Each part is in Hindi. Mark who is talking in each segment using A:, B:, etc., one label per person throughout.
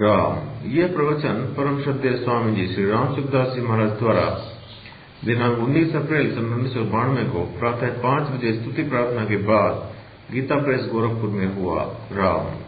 A: राम। यह प्रवचन परम श्रद्धेय स्वामी जी श्री राम सुखदास जी महाराज द्वारा दिनांक 19 अप्रैल सन 1992 को प्रातः 5 बजे स्तुति प्रार्थना के बाद गीता प्रेस गोरखपुर में हुआ। राम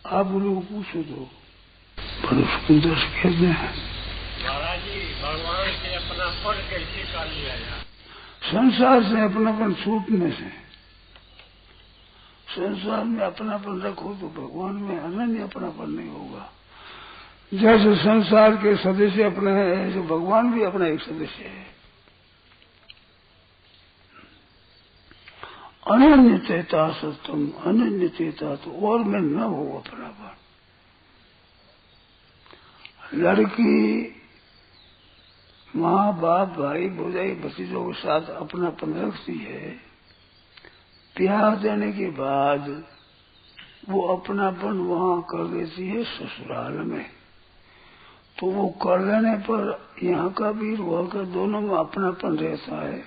B: आप लोग पूछो तो पर उसको दस कहते हैं
C: महाराज जी, भगवान से अपनापन कैसे कर लिया जाए?
B: संसार से अपनापन छूटने से। संसार में अपनापन रखो तो भगवान में अनन्य अपनापन नहीं होगा। जैसे संसार के सदस्य अपने हैं, ऐसे भगवान भी अपना एक सदस्य है। अनन्य चेता सत्यम, अनन्य चेता तो और में न हो अपनापन। लड़की माँ बाप भाई भौजाई भतीजों के साथ अपनापन रखती है, ब्याह देने के बाद वो अपनापन वहां कर देती है ससुराल में। तो वो कर लेने पर यहाँ का भी वहां का दोनों में अपनापन रहता है,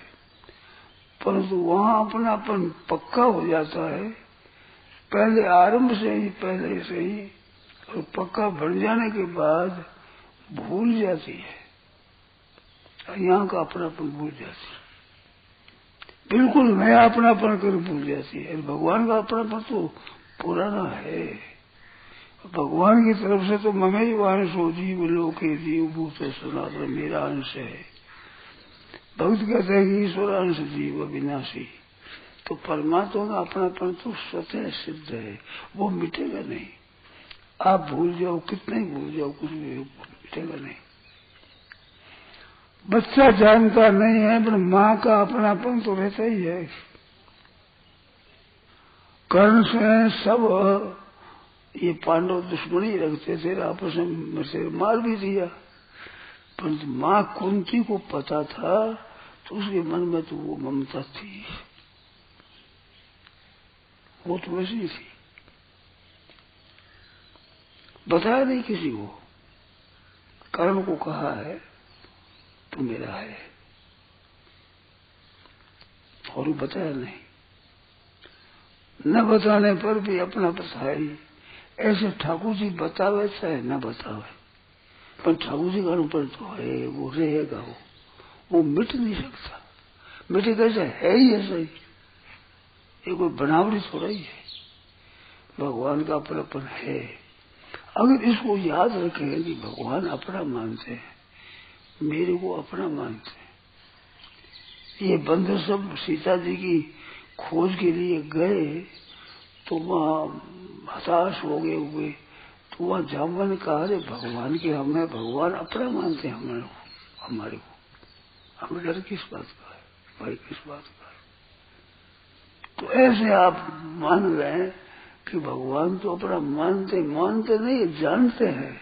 B: परंतु वहां अपनापन पक्का हो जाता है पहले आरंभ से ही, पहले से ही। और पक्का बन जाने के बाद भूल जाती है, यहाँ का अपनापन भूल जाती है, बिल्कुल नया अपनापन कर भूल जाती है। भगवान का अपनापन तो पुराना है। भगवान की तरफ से तो ममे वांशो जीव लोके जीव भूत सनातन मेरा अंश है। भक्त कहते हैं कि ईश्वर अंश जीव अविनाशी। तो परमात्मा का अपनापन तो स्वतः सिद्ध है, वो मिटेगा नहीं। आप भूल जाओ, कितना ही भूल जाओ, कुछ भी मिटेगा नहीं। बच्चा जानता नहीं है, पर माँ का अपनापन तो रहता ही है। कर्ण से सब ये पांडव दुश्मनी रखते थे, आपस में से मार भी दिया, परंतु माँ कुंती को पता था तो उसके मन में तो वो ममता थी, वो तो वैसी थी। बताया नहीं किसी को, कर्ण को कहा है तू मेरा है, और वो बताया नहीं। न बताने पर भी अपना बताई। ऐसे ठाकुर जी बतावे चाहे न बतावे, पर ठाकुर जी का अनुभव तो है, वो रहेगा, वो मिट नहीं सकता। मिटे कैसे? है ही ऐसा ही, ये कोई बनावटी थोड़ा ही है। भगवान का अपनापन है। अगर इसको याद रखें कि भगवान अपना मानते हैं, मेरे को अपना मानते हैं। ये बंधु सब सीता जी की खोज के लिए गए तो वहां हताश हो गए हुए, तो वहां जामवन ने कहा अरे भगवान के हमें भगवान अपना मानते हैं हमारे को, हमें डर किस बात का है, भाई किस बात का है। तो ऐसे आप मान रहे हैं कि भगवान तो अपना मानते नहीं, जानते हैं,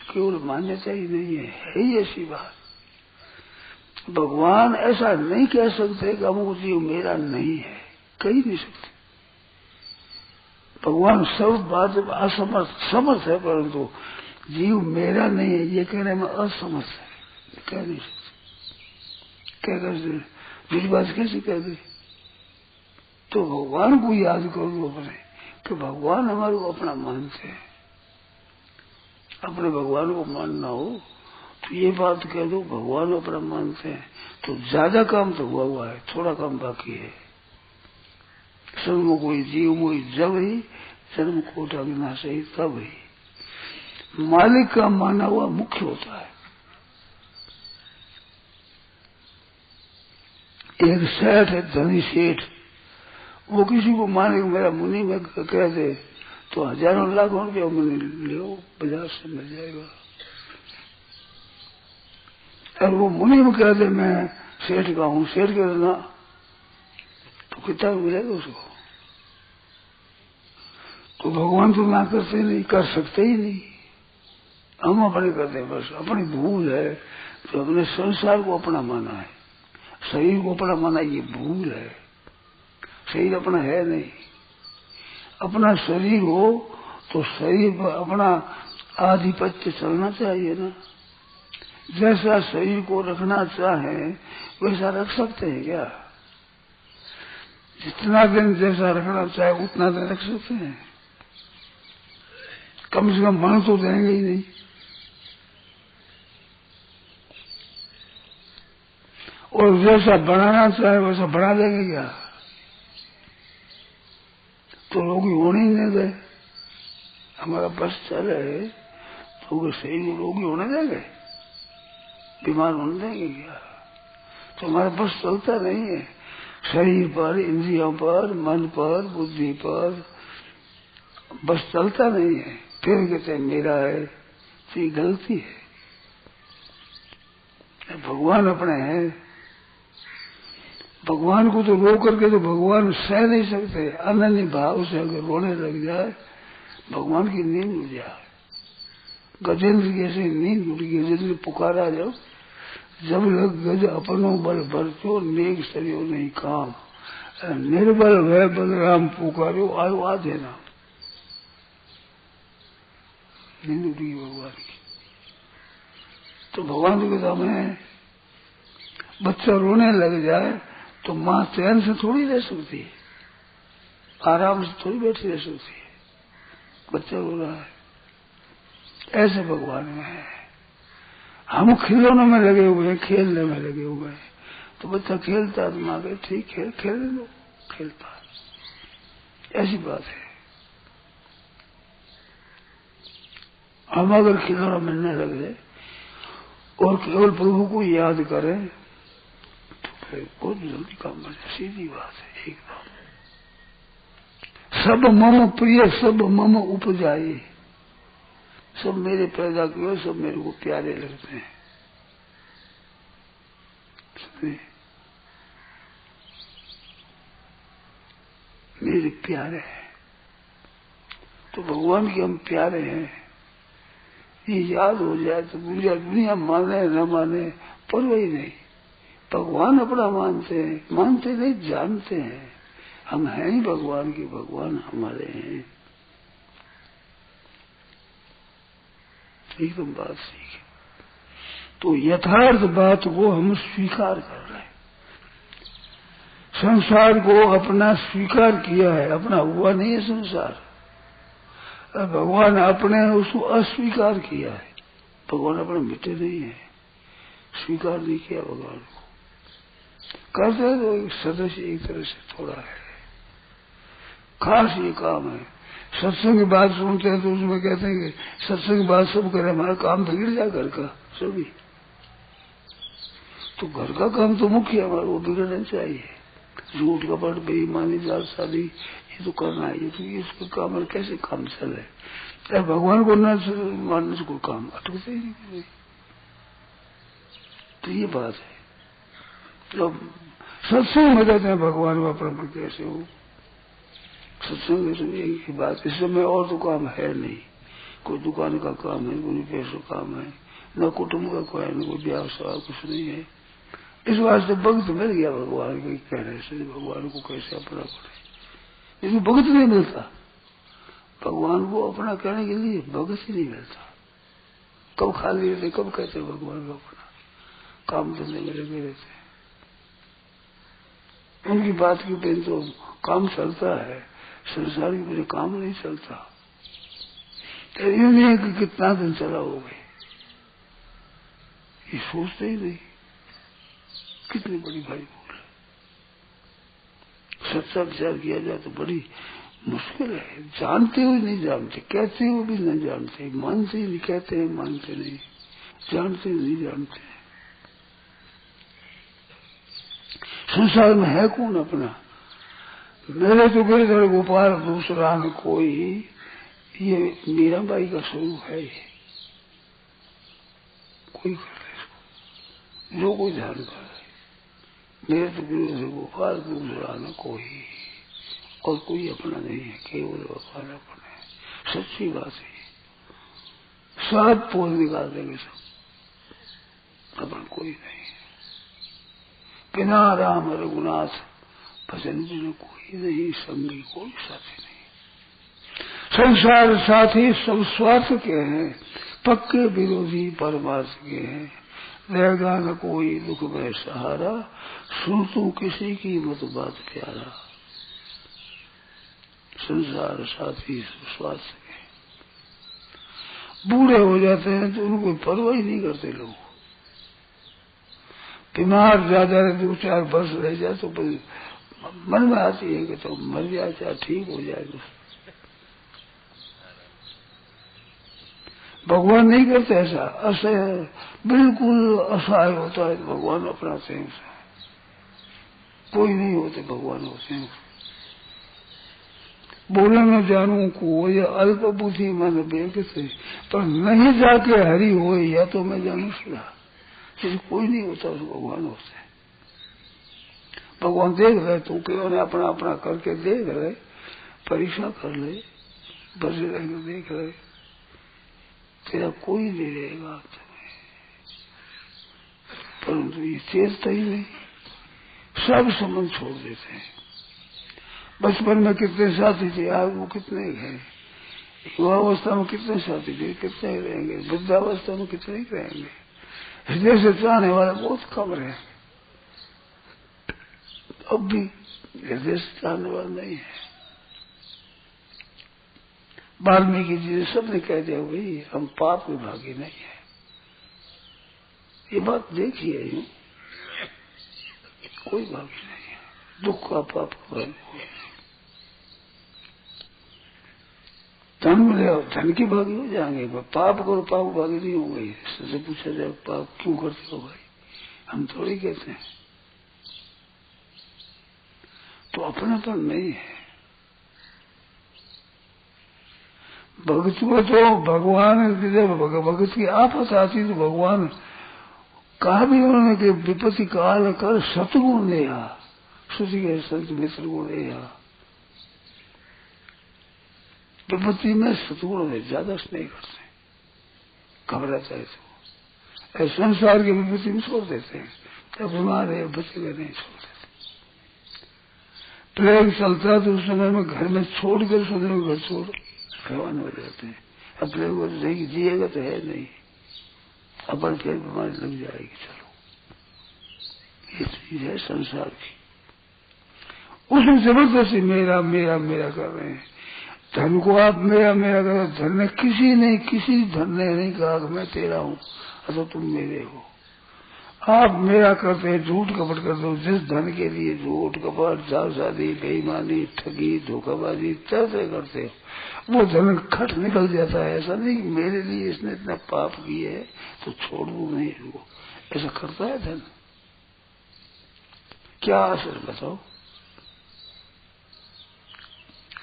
B: केवल मान्यता ही नहीं है ही ऐसी बात। भगवान ऐसा नहीं कह सकते कि अमुक जीव मेरा नहीं है, कह ही नहीं सकते। भगवान सब बात समर्थ है, परंतु जीव मेरा नहीं है ये कहने में असमर्थ है, कह नहीं सकते। क्या कर दूसरी बात कैसे कह दे? तो भगवान को याद करो अपने कि भगवान हमारे को अपना मानते हैं। अपने भगवान को मानना हो तो ये बात कह दो भगवान अपना मानते हैं, तो ज्यादा काम तो हुआ है, थोड़ा काम बाकी है। सर्व कोई जीव मोई जब ही जन्म कोटा विनाश ही तब ही। मालिक का माना हुआ मुख्य होता है। एक सेठ है, धनी सेठ, वो किसी को माने मेरा मुनि में कह दे तो हजारों लाखों रुपया मुनि लो, बाजार से मिल जाएगा। और वो मुनि में कह दे मैं सेठ का हूं, सेठ कह देना तो कितना मिलेगा उसको। तो भगवान तो ना करते नहीं, कर सकते ही नहीं। हम अपने करते हैं, बस अपनी भूल है। तो हमने संसार को अपना माना है, शरीर को अपना माना, ये भूल है। शरीर अपना है नहीं। अपना शरीर हो तो शरीर पर अपना आधिपत्य चलना चाहिए ना। जैसा शरीर को रखना चाहे वैसा रख सकते हैं क्या? जितना दिन जैसा रखना चाहे उतना दिन रख सकते हैं? कम से कम मन तो देंगे ही नहीं। और जैसा बढ़ाना चाहे वैसा बढ़ा देंगे क्या? तो रोगी होने ही नहीं दे। हमारा बस चले तो वो शरीर में रोगी होने देंगे, बीमार होने देंगे क्या? तो हमारा बस चलता नहीं है। शरीर पर, इंद्रियों पर, मन पर, बुद्धि पर बस चलता नहीं है। फिर कहते हैं मेरा है, तो ये गलती है। भगवान अपने हैं। भगवान को तो रो करके तो भगवान सह नहीं सकते। अनन्य भाव से अगर रोने लग जाए भगवान की नींद उड़ जाए। गजेंद्र की ऐसे नींद उड़ गई। गजेंद्र पुकारा जब लग गज अपनो बल भरचो नेक सरियो नहीं काम, निर्बल भय बलराम पुकारो आयो आ देना। नींद उड़ गई भगवान की। तो भगवान के कहता मैं बच्चा रोने लग जाए तो माँ चैन से थोड़ी रह सकती है, आराम से थोड़ी बैठी रह सकती है। बच्चा रो रहा है, ऐसे भगवान में है। हम खिलौनों में लगे हुए हैं, खेलने में लगे हुए हैं। तो बच्चा खेलता है तो माँ कहे ठीक है खेलने दो, खेलता है। ऐसी बात है। हम अगर खिलौना मिलने लगे और केवल प्रभु को याद करें तो फिर बहुत जल्दी काम बन जाए। सीधी बात है एकदम। सब मम प्रिय सब मम उपजाए, सब मेरे पैदा किए, सब मेरे को प्यारे लगते हैं। मेरे प्यारे हैं। तो भगवान के हम प्यारे हैं ये याद हो जाए तो पूरी दुनिया माने न माने परवाह ही नहीं। भगवान अपना मानते हैं, मानते नहीं जानते हैं। हम हैं ही भगवान के, भगवान हमारे हैं। एकदम बात सीखे। तो यथार्थ बात को हम स्वीकार कर रहे हैं। संसार को अपना स्वीकार किया है, अपना हुआ नहीं है संसार। भगवान अपने उसको अस्वीकार किया है। भगवान अपने मिटे नहीं है, स्वीकार नहीं किया भगवान को। करते हैं तो एक सदस्य एक तरह से थोड़ा है। खास ये काम है। सत्संग की बात सुनते हैं तो उसमें कहते हैं कि सत्संग की बात सब करें, हमारा काम बिगड़ जाए घर का सभी। तो घर का काम तो मुख्य हमारा, वो बिगड़ना चाहिए। झूठ कपट बेईमानी जात शादी ये तो करना है। ये तो इसका काम है, कैसे काम चले? चाहे भगवान को न मानने से कोई काम अटकते ही नहीं। तो ये बात है। जब सत्संग में कहते हैं भगवान का प्रभु कैसे हो, सत्संग की बात। इस समय और तो काम है नहीं। कोई दुकान का काम है, कोई पैसों काम है, न कुटुंब का कोई, न कोई व्यवसाय, कुछ नहीं है। इस वास्ते भक्त मिल गया भगवान के कहने से। भगवान को कैसे अपना करे, इसमें भक्त नहीं मिलता। भगवान को अपना कहने के लिए भक्त ही नहीं मिलता। कब खाली रहते, कब कहते भगवान को अपना, काम धंधे में लगे रहते। उनकी बात की बिन तो काम चलता है, संसार की बिना काम नहीं चलता। ये नहीं है कि कितना दिन चला हो गए, ये सोचते ही नहीं। कितनी बड़ी भारी भूल है। सच्चा विचार किया जाए तो बड़ी मुश्किल है। जानते हुए नहीं जानते, कहते हुए भी नहीं जानते, मानते ही नहीं, कहते हैं मानते नहीं, जानते नहीं जानते। संसार में है कौन अपना? मेरे तो गिरधर गोपाल दूसरा न कोई, ये मीराबाई का स्वरूप है। कोई कर ले इसको, जो कोई ध्यान कर ले। मेरे तो गिरधर गोपाल दूसरा न कोई, और कोई अपना नहीं है, केवल गोपाल अपना है। सच्ची बात है। सब पोल निकाल देंगे सब, अपन कोई नहीं। बिना राम रघुनाथ भजन बिना कोई नहीं, संगी कोई साथी नहीं। संसार साथी सब स्वार्थ के हैं, पक्के विरोधी परमार्थ के हैं। रहेगा न कोई दुख में सहारा, सुन तू किसी की मत बात प्यारा। संसार साथी सब स्वार्थ के, बूढ़े हो जाते हैं तो उनको परवाह ही नहीं करते लोग। बीमार ज्यादा 2-4 वर्ष रह जाए तो मन में आती है कि तो मर जाए चाहे ठीक हो जाए। भगवान नहीं करते ऐसा, असहाय बिल्कुल असहाय होता है तो भगवान अपनाते हैं उसे। कोई नहीं होते भगवान होते हैं। बोले न जानू को ये अल्प बुद्धि मन बेगते, पर नहीं जाके हरि हो या तो मैं जानू सदा। कोई नहीं होता तो भगवान होते हैं। भगवान देख रहे तू क्यों ने अपना अपना करके देख रहे, परीक्षा कर ले, बचे रहेंगे देख रहे, तेरा कोई नहीं रहेगा तुम्हें। परंतु ये चेतता ही नहीं, सब संबंध छोड़ देते हैं। बचपन में कितने साथी थे, आज वो कितने हैं। युवावस्था में कितने साथी थे, कितने ही रहेंगे। वृद्धावस्था में कितने ही रहेंगे। हृदय से चाहने वाले बहुत कम रहे। अब भी हृदय से चाहने वाला नहीं है। वाल्मीकि जी ने सबने कह दिया भाई हम पाप के भागी नहीं है। ये बात देखिए, यूं कोई भागी नहीं है। दुख का पाप का भागी कोई नहीं। धन मिले धन की भागी हो जाएंगे, पाप करो पाप भागी नहीं होंगे। इससे पूछा जाए पाप क्यों करते हो भाई, हम थोड़ी कहते हैं। तो अपनापन नहीं है। भगत को तो भगवान जब भगत की आफत आती तो भगवान कहा भी उन्होंने कि विपत्ति काल कर सतगुण ने श्रुति के संत मित्र गुण विपत्ति में सतगुण है, ज्यादा स्नेह करते, घबराता है तो संसार की विपत्ति में छोड़ देते हैं। जब बीमार है बच्चे नहीं छोड़ देते। प्लेग चलता तो उस समय में घर में छोड़कर सोचने घर छोड़ रवाना हो जाते हैं। अब प्लेग को नहीं जिएगा तो है नहीं, अपन फिर बीमारी लग जाएगी। चलो ये चीज है संसार की। उसमें जबरदस्ती मेरा मेरा मेरा कर रहे हैं। धन को आप मेरा मेरा करो, धन ने किसी धन ने नहीं कहा कि मैं तेरा हूं अथवा तुम मेरे हो। आप मेरा करते हैं, झूठ कपट करते हो। जिस धन के लिए झूठ कपट जालसाजी बेईमानी ठगी धोखाबाजी तरह करते हो, वो धन खट निकल जाता है। ऐसा नहीं कि मेरे लिए इसने इतना पाप किया है तो छोड़ दूं नहीं इसको, ऐसा करता है धन। क्या असर बताओ।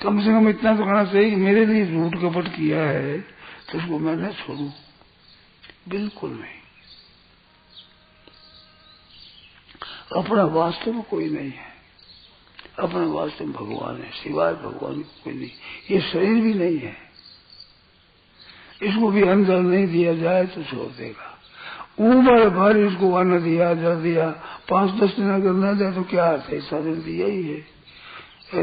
B: कम से कम इतना तो कहना चाहिए कि मेरे लिए झूठ कपट किया है तो उसको मैं न छोड़ू। बिल्कुल नहीं। अपना वास्तव में कोई नहीं है। अपना वास्तव में भगवान है, सिवाय भगवान को कोई नहीं। ये शरीर भी नहीं है, इसको भी अंदर नहीं दिया जाए तो छोड़ देगा। ऊपर भर इसको अन्न दिया जल दिया, 5-10 दिन अगर न दे तो क्या अर्थ है। सारे दिया ही है।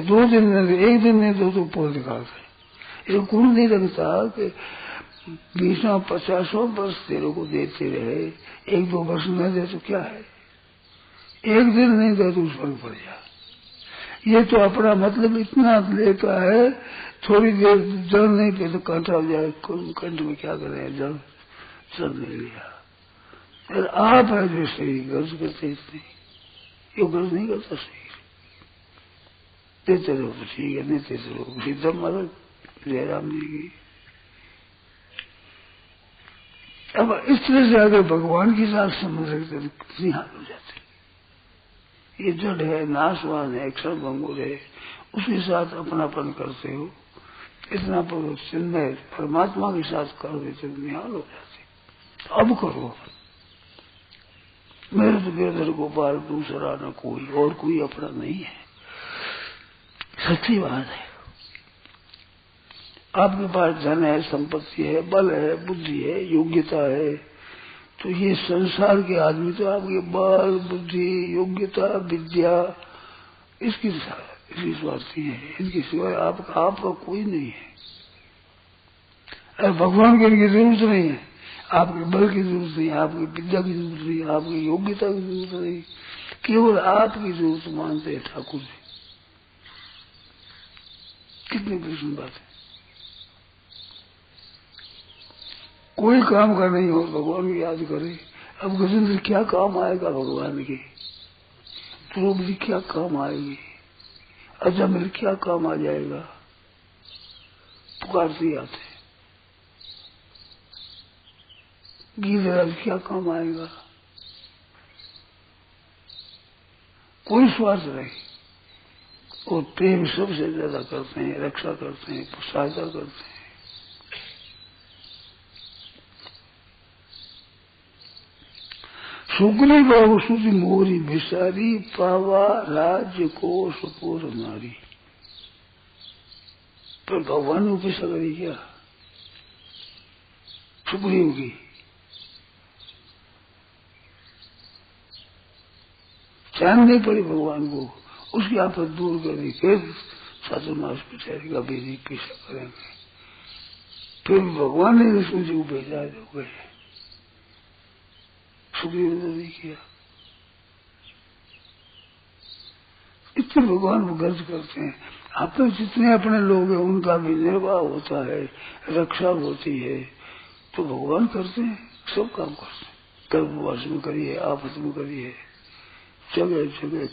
B: 2 दिन न दे, 1 दिन नहीं दो तो पोल निकालते। ये गुण नहीं लगता कि 20-50 वर्ष तेरे को देते रहे, 1-2 वर्ष न दे तो क्या है। 1 दिन नहीं दे तो उस पर पड़ जा। ये तो अपना मतलब इतना लेता है, थोड़ी देर जल नहीं पे तो कंठा हो जाए। कंठ में क्या करें, जल नहीं लिया। और आप है जो शरीर गर्ज करते इतने, ये गर्ज नहीं करता शरीर। देते रहो तो ठीक है, नहीं देते रहो। सीधा मदद जयराम जी की। अब इस तरह से अगर भगवान के साथ संबंध रखते तो कितनी हाल हो जाती। ये जड़ है, नाशवान है, क्षण भंगुर है, उसके साथ अपनापन करते हो, इतना चिन्मय परमात्मा के साथ कर देते तो निहाल हो जाते। अब करो। मेरे तो गिरधर गोपाल दूसरा न कोई, और कोई अपना नहीं है। सच्ची बात है। आपके पास धन है, संपत्ति है, बल है, बुद्धि है, योग्यता है, तो ये संसार के आदमी तो आपके बल, बुद्धि, योग्यता, विद्या इसकी स्वार्थी है, इनकी सिवाय आपका कोई नहीं है। अरे भगवान की इनकी जरूरत नहीं है, आपके बल की जरूरत नहीं, आपकी विद्या की जरूरत नहीं, आपकी योग्यता की जरूरत नहीं, केवल आपकी जरूरत मानते हैं ठाकुर जी। कितनी प्रश्न बात है। कोई काम का नहीं हो, भगवान की याद करे। अब गजेंद्र क्या काम आएगा भगवान के, द्रौपदी क्या काम आएगी, अजमेर क्या काम आ जाएगा, पुकारते आते। गिरिराज क्या काम आएगा, कोई स्वार्थ नहीं। और प्रेम सबसे ज्यादा करते हैं, रक्षा करते हैं, सहायता करते हैं। शुक्री बाबू सुधि मोरी भिसारी पावा राज्य को सुपोर नारी। पर भगवान ने उपेक्षा करी क्या सुग्रीव की? चैन नहीं पड़ी भगवान को, उसकी आफत दूर कर दी। फिर चातुर्मास बेचारी का भी पीछा करेंगे, फिर भगवान ने लक्ष्मण जी को भेजा जो गए, सुग्रीव ने नहीं किया। इतने भगवान वो गर्ज करते हैं। आप तो जितने अपने लोग हैं उनका भी निर्वाह होता है, रक्षा होती है, तो भगवान करते हैं, सब काम करते हैं। गर्भवास में करिए, आपस में करिए, जगह जगह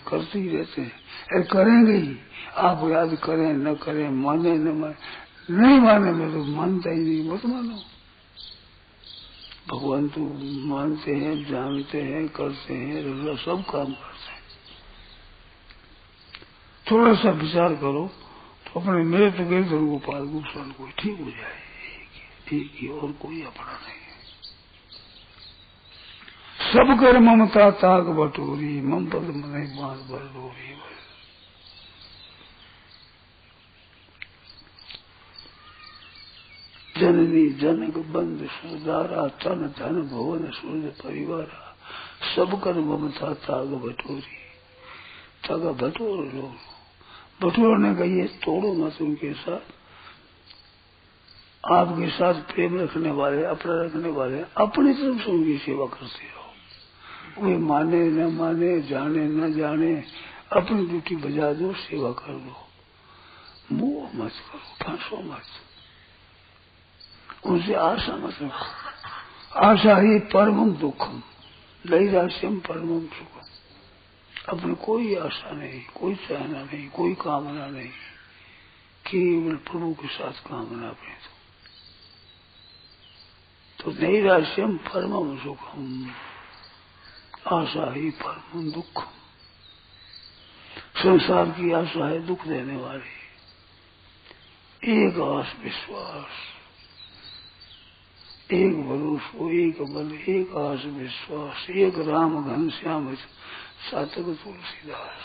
B: करते ही रहते हैं। अरे करेंगे ही, आप याद करें न करें, माने न माने, नहीं माने में तो मानता ही नहीं, मत मानो। भगवान तो मानते हैं, जानते हैं, करते हैं, सब काम करते हैं। थोड़ा सा विचार करो तो अपने मेरे तो गिरधर गोपाल गोस्वामी को ठीक हो जाए, ठीक ही, और कोई अपना नहीं है। सब कर ममता ताक बटोरी, मम पद मन बांध भर डोरी। जननी जनक बंद सुधारा, तन धन भवन सूर्य परिवारा। सब कर ममता ताग बटोरी, तागा बटोर लो। बटोरने का ये तोड़ो मत उनके साथ। आपके साथ प्रेम रखने वाले, अपना रखने वाले, अपनी तरफ से उनकी सेवा करते रहो। वे माने न माने, जाने न जाने, अपनी ड्यूटी बजा दो, सेवा कर दो। मोह मत करो, फांसो मत, उनसे आशा मत रखो। आशा ही परमम दुखम, नैराश्यम परमम सुखम। अपनी कोई आशा नहीं, कोई चाहना नहीं, कोई कामना नहीं, केवल प्रभु के साथ कामना अपने। तो नैराश्यम परमम सुखम, आशा ही परमम दुखम। संसार की आशा है दुख देने वाली। एक आस विश्वास, एक भरोसा, एक बल, एक आस विश्वास, एक राम घनश्याम सातक तुलसीदास।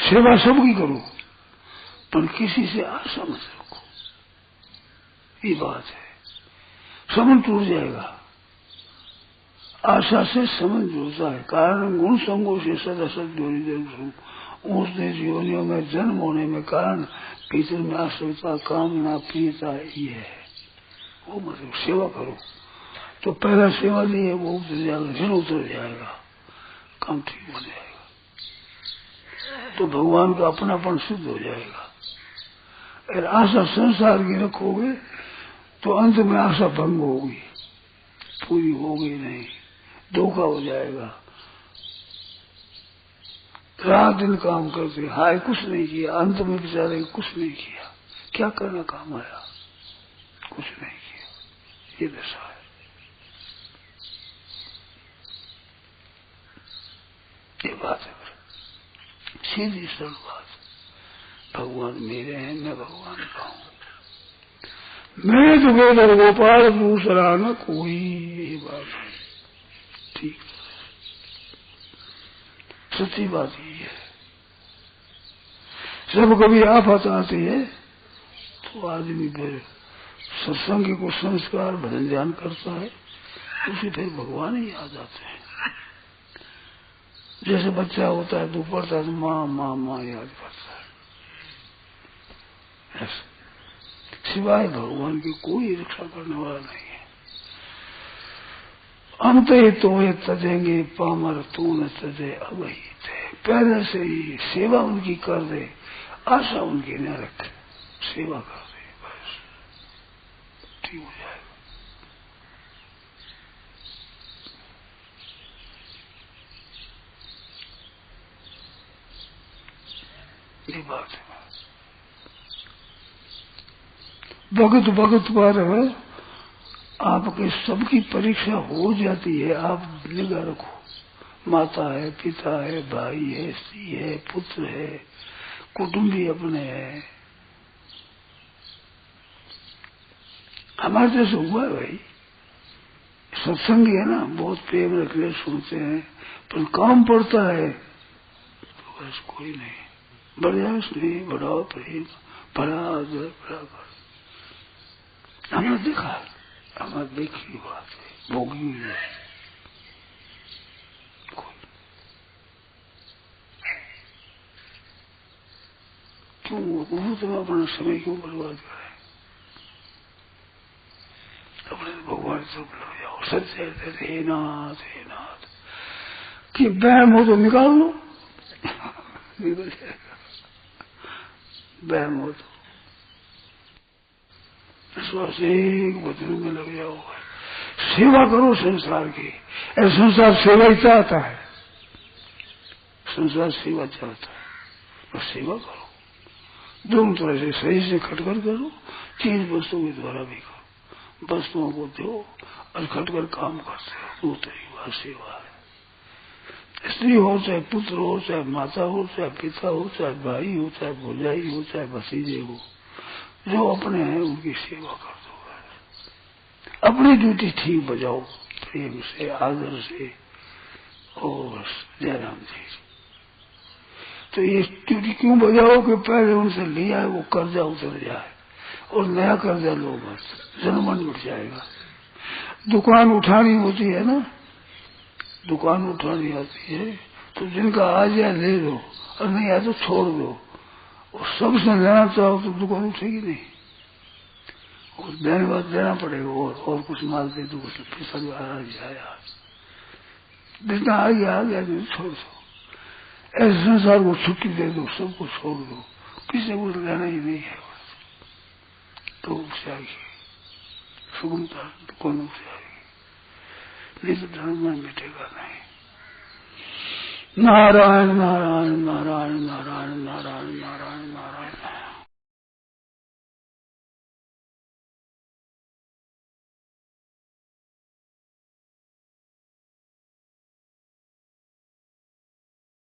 B: सेवा सबकी करो, पर किसी से आशा मत रखो। ये बात है, संबंध टूट जाएगा। आशा से संबंध जुड़ता है। कारण गुण संगों से सदा सद जोड़ी ऊंच जीवनियों में जन्म होने में कारण भीतर में आश्रिता, कामना, प्रियता ये है। वो मतलब सेवा करो तो पहला सेवा नहीं है, वो उतर जाएगा, फिर उतर जाएगा, काम ठीक हो जाएगा। तो भगवान का अपनापन सिद्ध हो जाएगा। अगर आशा संसार की रखोगे तो अंत में आशा भंग होगी, पूरी होगी नहीं, धोखा हो जाएगा। रात दिन काम करते, हाय कुछ नहीं किया, अंत में बेचारे कुछ नहीं किया, क्या करना काम आया, कुछ नहीं किया। ये दशा है। ये बात है, सीधी सरल बात। भगवान मेरे हैं, मैं भगवान का हूं। मेरे तो गिरधर गोपाल दूसरा न कोई। ये बात है, ठीक सच्ची बात ही है। जब कभी आफत आती है तो आदमी फिर सत्संग को संस्कार भजन ध्यान करता है, उसे फिर भगवान ही याद आते हैं। जैसे बच्चा होता है तो पढ़ता है तो माँ माँ माँ याद करता है, सिवाय भगवान की कोई रक्षा करने वाला नहीं है। अंत ही तो ये तजेंगे पामर तू न तजे अब ही थे। पहले से ही सेवा उनकी कर दे, आशा उनकी न रखे, सेवा कर दे, बस ठीक हो जाएगा। ये बात है। भगत भगत पर आपके सबकी परीक्षा हो जाती है, आप निगाह रखो। माता है, पिता है, भाई है, स्त्री है, पुत्र है, कुटुंबी अपने है। हमारे जैसे हुआ है भाई, सत्संग है ना, बहुत प्रेम रखले सुनते हैं, पर काम पड़ता है तो बस कोई नहीं। बढ़िया स्नेह, बड़ा प्रेम, बड़ा आदर, बड़ा कर हमने देखा, हमारे देखी बात है, भोगी है। क्यों तुम अपना समय क्यों बर्बाद करें? अपने भगवान से लग जाओ, सच्चे हे नाथ हे नाथ। कि बैम हो तो निकाल लो, निकल जाएगा। बैम हो तो विश्वास एक वचन में लग जाओ, सेवा करो संसार की। ऐसा संसार सेवा ही चाहता है, संसार सेवा चाहता है, और सेवा करो दोनों तरह से, सही से खटकर करो, चीज वस्तु के द्वारा भी करो, वस्तुओं को दो और खटकर काम करते हो, वो तरीका सेवा है। स्त्री हो, चाहे पुत्र हो, चाहे माता हो, चाहे पिता हो, चाहे भाई हो, चाहे भौजाई हो, चाहे भतीजे हो, जो अपने हैं उनकी सेवा कर दो। अपनी ड्यूटी ठीक बजाओ, प्रेम से, आदर से। और जयराम जी, तो ये ड्यूटी क्यों बजाओ कि पहले उनसे लिया है वो कर्जा उतर जाए और नया कर्जा लो, बस जन्मन उठ जाएगा। दुकान उठानी होती है ना, दुकान उठानी आती है तो जिनका आ जाए ले दो, और नहीं आए तो छोड़ दो। और सबसे लेना चाहो तो दुकान उठेगी नहीं, और देने बाद देना पड़ेगा, और कुछ माल दे दो, कुछ पैसा जो आ जाए, जितना आ गया तो छोड़ दो। ऐसे संसार को छुट्टी दे दो, सबको छोड़ दो, किसी को लेना ही नहीं है, तो उससे आएगी सुगमता, कौन से आएगी, नहीं तो धर्म में मिटेगा नहीं। नारायण नारायण नारायण नारायण नारायण नारायण।